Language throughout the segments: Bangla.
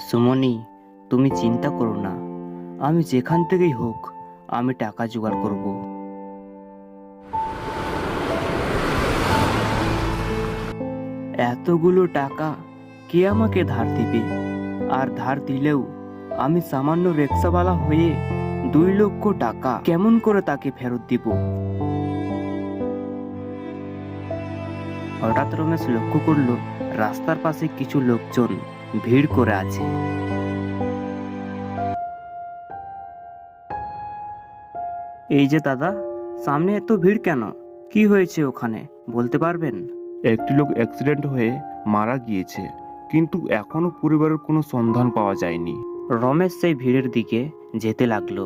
সুমনি, তুমি চিন্তা করো না, আমি যেখান থেকেই হোক আমি টাকা জোগাড় করব। এতগুলো টাকা কে আমাকে ধার দিবে? আর ধার দিলেও আমি সামান্য রিক্সাওয়ালা হয়ে 2 লক্ষ টাকা কেমন করে তাকে ফেরত দিব? হঠাৎ রমেশ লক্ষ্য করলো রাস্তার পাশে কিছু লোকজন ভিড় করে আছে। এই যে দাদা, সামনে এত ভিড় কেন? কি হয়েছে ওখানে, বলতে পারবেন? একটি লোক অ্যাক্সিডেন্ট হয়ে মারা গিয়েছে, কিন্তু এখনো পরিবারের কোনো সন্ধান পাওয়া যায়নি। রমেশ সেই ভিড়ের দিকে যেতে লাগলো।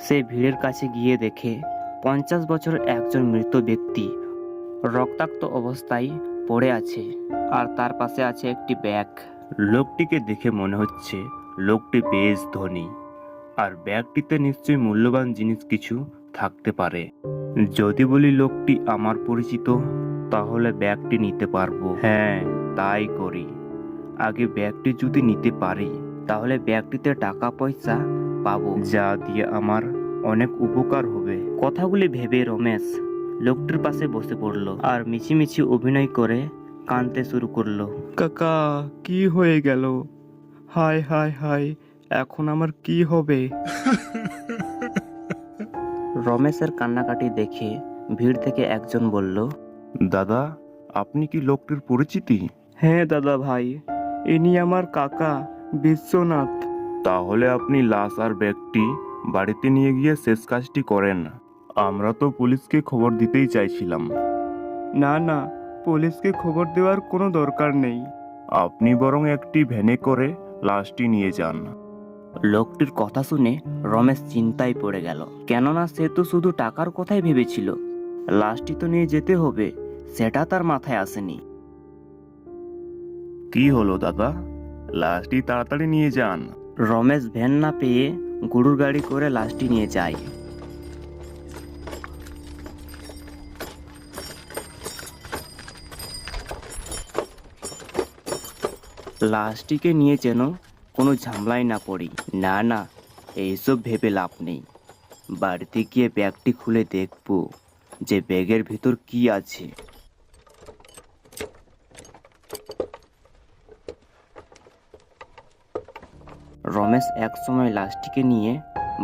সেই ভিড়ের কাছে গিয়ে দেখে 50 বছরের একজন মৃত ব্যক্তি রক্তাক্ত অবস্থায় পড়ে আছে, আর তার পাশে আছে একটি ব্যাগ। লোকটিকে দেখে মনে হচ্ছে লোকটি বেশ ধনী, আর ব্যাগটিতে নিশ্চয়ই মূল্যবান জিনিস কিছু থাকতে পারে। যদি বলি লোকটি আমার পরিচিত, তাহলে ব্যাগটি নিতে পারবো। হ্যাঁ, তাই করি। আগে ব্যাগটি যদি নিতে পারি, তাহলে ব্যাগটিতে টাকা পয়সা পাবো, যা দিয়ে আমার অনেক উপকার হবে। কথাগুলি ভেবে রমেশ লোকটির পাশে বসে পড়লো আর মিছিমিছি অভিনয় করে কাঁদতে শুরু করলো। কাকা, কি হয়ে গেল? হায় হায় হায়, এখন আমার কি হবে? রমেশের কান্নাকাটি দেখে ভিড় থেকে একজন বলল, দাদা, আপনি কি লোকটির পরিচিতি? হ্যাঁ দাদা ভাই, ইনি আমার কাকা বিশ্বনাথ। তাহলে আপনি লাশ আর ব্যাগটি বাড়িতে নিয়ে গিয়ে শেষ কাজটি করেন। আমরা তো পুলিশকে খবর দিতেই চাইছিলাম। না না, পুলিশকে খবর দেওয়ার কোনো দরকার নেই। আপনি বরং একটি ভ্যানে করে লাশটি নিয়ে যান। লোকটির কথা শুনে রমেশ চিন্তায় পড়ে গেল, কেননা সে তো শুধু টাকার কথাই ভেবেছিল, লাশটি তো নিয়ে যেতে হবে সেটা তার মাথায় আসেনি। কি হলো দাদা, লাশটি তাড়াতাড়ি নিয়ে যান। রমেশ ভ্যান না পেয়ে গরুর গাড়ি করে লাশটি নিয়ে যায়। লাশটিকে নিয়ে যেন কোনো ঝামেলায় না পড়ি। না না, এইসব ভেবে লাভ নেই। বাড়িতে গিয়ে ব্যাগটি খুলে দেখবো যে ব্যাগের ভিতর কি আছে। রমেশ একসময় লাশটিকে নিয়ে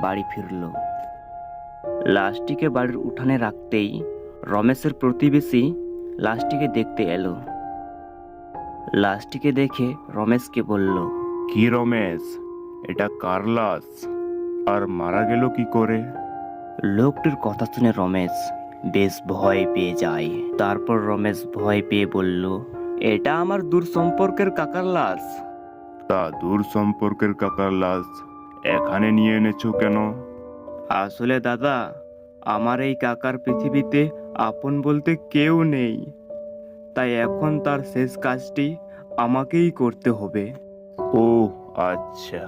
বাড়ি ফিরল। লাশটিকে বাড়ির উঠানে রাখতেই রমেশের প্রতিবেশী লাশটিকে দেখতে এলো। লাশটিকে দেখে রমেশকে বলল, কি রমেশ, এটা কার লাশ? আর মারা গেল কি করে? লোকটির কথা শুনে রমেশ বেশ ভয় পেয়ে যায়। তারপর রমেশ ভয় পেয়ে বলল, এটা আমার দূর সম্পর্কের কাকার লাশ। তা দূর সম্পর্কের কাকার লাশ এখানে নিয়ে এনেছো কেন? আসলে দাদা, আমার এই কাকার পৃথিবীতে আপন বলতে কেউ নেই, তাই এখন তার শেষ কাজটি আমাকেই করতে হবে। ও আচ্ছা,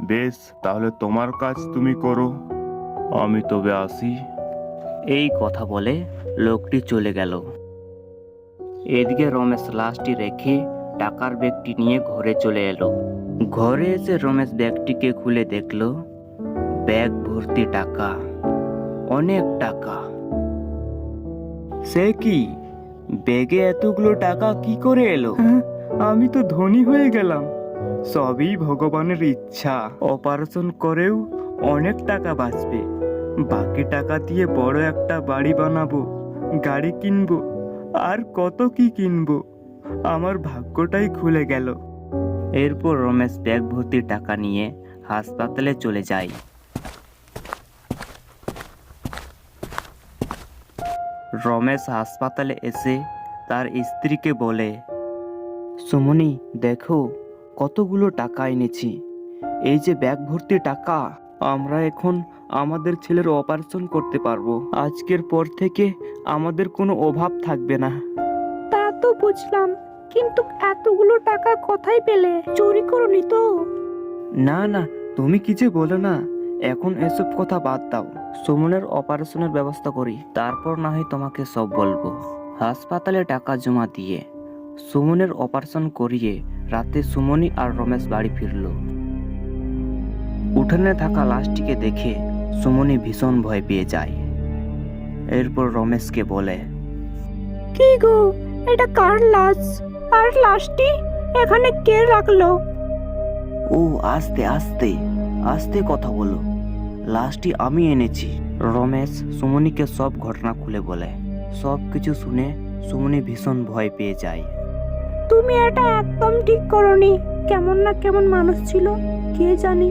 বেশ, তাহলে তোমার কাজ তুমি করো, আমি তবে আসি। এই কথা বলে লোকটি চলে গেল। এদিকে রমেশ লাশটি রেখে টাকার ব্যাগটি নিয়ে ঘরে চলে এলো। ঘরে এসে রমেশ ব্যাগটিকে খুলে দেখলো ব্যাগ ভর্তি টাকা, অনেক টাকা। সে কি, ব্যাগে এতগুলো টাকা কি করে এলো? হ্যাঁ, আমি তো ধনী হয়ে গেলাম। সবই ভগবানের ইচ্ছা। অপারেশন করেও অনেক টাকা বাঁচবে। বাকি টাকা দিয়ে বড় একটা বাড়ি বানাবো, গাড়ি কিনবো, আর কত কি কিনবো। আমার ভাগ্যটাই খুলে গেল। এরপর রমেশ ব্যাগ ভর্তি টাকা নিয়ে হাসপাতালে চলে যায়। রমেশ হাসপাতালে এসে তার স্ত্রীকে বলে, সুমনি, দেখো কতগুলো টাকা এনেছি। এই যে ব্যাগ ভর্তি টাকা, আমরা এখন আমাদের ছেলের অপারেশন করতে পারবো। আজকের পর থেকে আমাদের কোনো অভাব থাকবে না। তা তো বুঝলাম, কিন্তু এতগুলো টাকা কোথায় পেলে? চুরি করনি তো? না না, তুমি কি যে বলো না, এখন এসব কথা বাদ দাও। সুমনের অপারেশনের ব্যবস্থা করি, তারপর না হয় তোমাকে সব বলবো। হাসপাতালে টাকা জমা দিয়ে সুমনের অপারেশন করিয়ে রাতে সুমনি আর রমেশ বাড়ি ফিরল। উঠানে থাকা লাশটিকে দেখে সুমনি ভীষণ ভয় পেয়ে যায়। এরপর রমেশকে বলে, কি গো, এটা কার লাশ? আর লাশটি এখানে কে রাখলো? ও আস্তে আস্তে আস্তে কথা বলো, লাশটি আমি এনেছি। রমেশ সুমনিকে সব ঘটনা খুলে বলে। সব কিছু শুনে সুমনি ভীষণ ভয় পেয়ে যায়। তুমি এটা একদম ঠিক করনি। কেমন না কেমন মানুষ ছিল, কে জানি।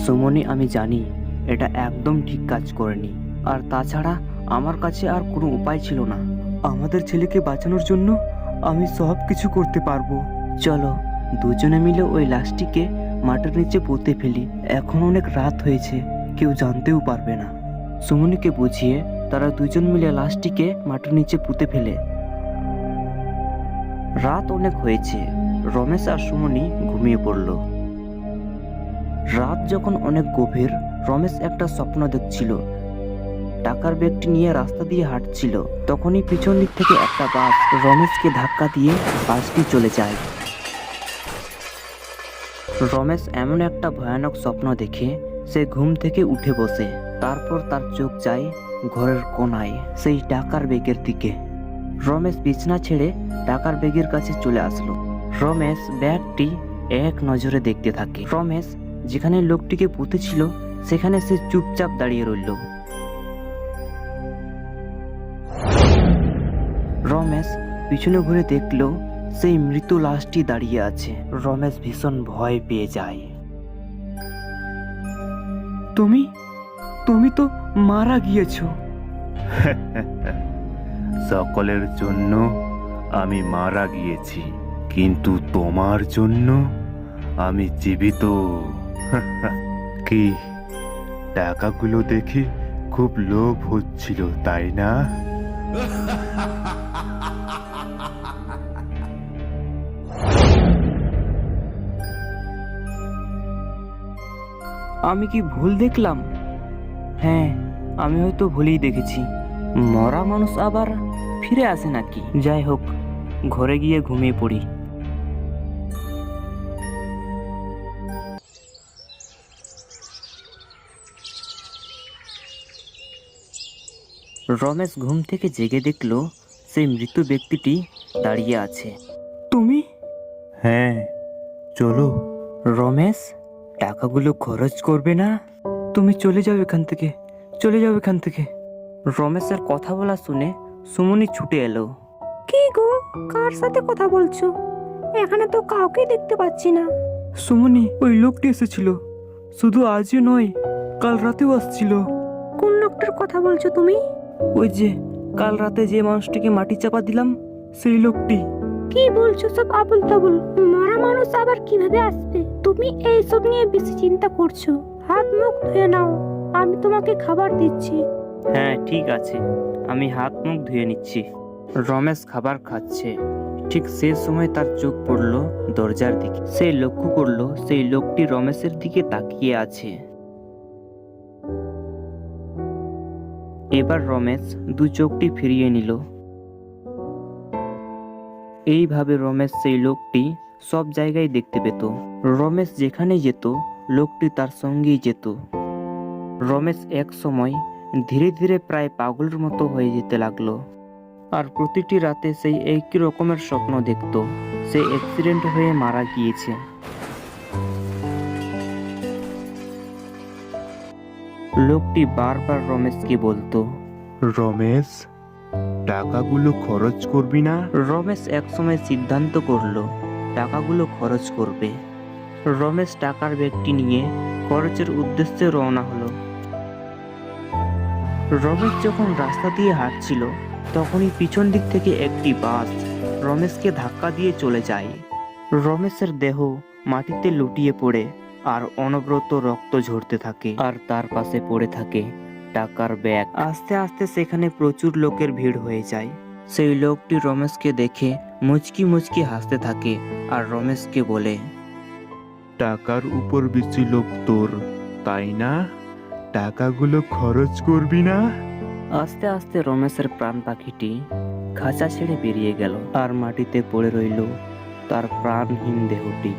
সুমনি, আমি জানি এটা একদম ঠিক কাজ করেনি, আর তাছাড়া আমার কাছে আর কোনো উপায় ছিল না। আমাদের ছেলেকে বাঁচানোর জন্য আমি সব কিছু করতে পারবো। চলো দুজনে মিলে ওই লাশটিকে মাটির নিচে পুঁতে ফেলি। এখন অনেক রাত হয়েছে, কেউ জানতেও পারবে না। সুমনিকে বুঝিয়ে তারা দুজন মিলে লাশটিকে মাটির নিচে পুঁতে ফেলে। রাত অনেক হয়েছে, রমেশ আর সুমনি ঘুমিয়ে পড়ল। রাত যখন অনেক গভীর, রমেশ একটা স্বপ্ন দেখছিল। টাকার ব্যাগটি নিয়ে রাস্তা দিয়ে হাঁটছিল, তখনই পিছন দিক থেকে একটা বাস রমেশকে ধাক্কা দিয়ে বাসটি চলে যায়। রমেশ এমন একটা ভয়ানক স্বপ্ন দেখে সে ঘুম থেকে উঠে বসে। তারপর তার চোখ যায় ঘরের কোনায় সেই টাকার ব্যাগের দিকে। রমেশ বিছানা ছেড়ে টাকার ব্যাগের কাছে চলে আসলো। রমেশ ব্যাগটি এক নজরে দেখতে থাকে। রমেশ যেখানে লোকটিকে পুঁতেছিল সেখানে সে চুপচাপ দাঁড়িয়ে রইল। রমেশ পিছনে ঘুরে দেখলো সেই মৃত লাশটি দাঁড়িয়ে আছে। রমেশ ভীষণ ভয় পেয়ে যায়। তুমি তুমি তো মারা গিয়েছো। সকলের জন্য আমি মারা গিয়েছি, কিন্তু তোমার জন্য আমি জীবিত। কি, টাকাগুলো দেখে খুব লোভ হচ্ছিল, তাই না? আমি কি ভুল দেখলাম? হ্যাঁ, আমি হয়তো ভুলই দেখেছি। মরা মানুষ আবার ফিরে আসে নাকি? যাই হোক, ঘরে গিয়ে ঘুমিয়ে পড়ি। রমেশ ঘুম থেকে জেগে দেখলো সেই মৃত ব্যক্তিটি দাঁড়িয়ে আছে। তুমি? হ্যাঁ, চলো। রমেশ, টাকাগুলো খরচ করবে না? তুমি চলে যাও এখান থেকে, চলে যাও এখান থেকে। রমেশের কথা বলা শুনে সুমনি ছুটে এলো। কি গো, কার সাথে কথা বলছো? এখানে তো কাউকে দেখতে পাচ্ছি না। সুমনি, ওই লোকটি এসেছিল, শুধু আজই নয়, কাল রাতেও আসছিল। কোন লোকটার কথা বলছো তুমি? ওই যে কাল রাতে যে মানুষটিকে মাটি চাপা দিলাম, সেই লোকটি। কি বলছো সব আবল তাবল? মরা মানুষ আবার কিভাবে আসবে? তুমি এইসব নিয়ে বেশি চিন্তা করছো। হাত মুখ ধুয়ে নাও, আমি তোমাকে খাবার দিচ্ছি। হ্যাঁ ঠিক আছে, আমি হাত মুখ ধুয়ে নিচ্ছি। রমেশ খাবার খাচ্ছে, ঠিক সে সময় তার চোখ পড়ল দরজার দিকে। সে লক্ষ্য করলো সেই লোকটি রমেশের দিকে তাকিয়ে আছে। এবার রমেশ দু চোখটি ফিরিয়ে নিল। এইভাবে রমেশ সেই লোকটি সব জায়গায় দেখতে পেত। রমেশ যেখানে যেত লোকটি তার সঙ্গেই যেত। রমেশ এক সময় ধীরে ধীরে প্রায় পাগলের মতো হয়ে যেতে লাগলো, আর প্রতিটি রাতে সেই একই রকমের স্বপ্ন দেখত। সে অ্যাক্সিডেন্ট হয়ে মারা গিয়েছে। লোকটি বারবার রমেশকে বলতো, রমেশ, টাকাগুলো খরচ করবি না? রমেশ একসময় সিদ্ধান্ত করলো টাকাগুলো খরচ করবে। রমেশ টাকার ব্যাগটি নিয়ে খরচের উদ্দেশ্যে রওনা হলো। রমেশ যখন রাস্তা দিয়ে হাঁটছিল তখনই পিছন দিক থেকে একটি বাস রমেশকে ধাক্কা দিয়ে চলে যায়। রমেশের দেহ মাটিতে লুটিয়ে পড়ে আর অনবরত রক্ত ঝরতে থাকে, আর তার পাশে পড়ে থাকে টাকার ব্যাগ। আস্তে আস্তে সেখানে প্রচুর লোকের ভিড় হয়ে যায়। সেই লোকটি রমেশকে দেখে মুচকি মুচকি হাসতে থাকে আর রমেশকে বলে, টাকার উপর বেশি লোভ তোর, তাই না? টাকাগুলো খরচ করবি না? আস্তে আস্তে রমেশের প্রাণ পাখিটি খাঁচা ছেড়ে বেরিয়ে গেল আর মাটিতে পড়ে রইল তার প্রাণহীন দেহটি।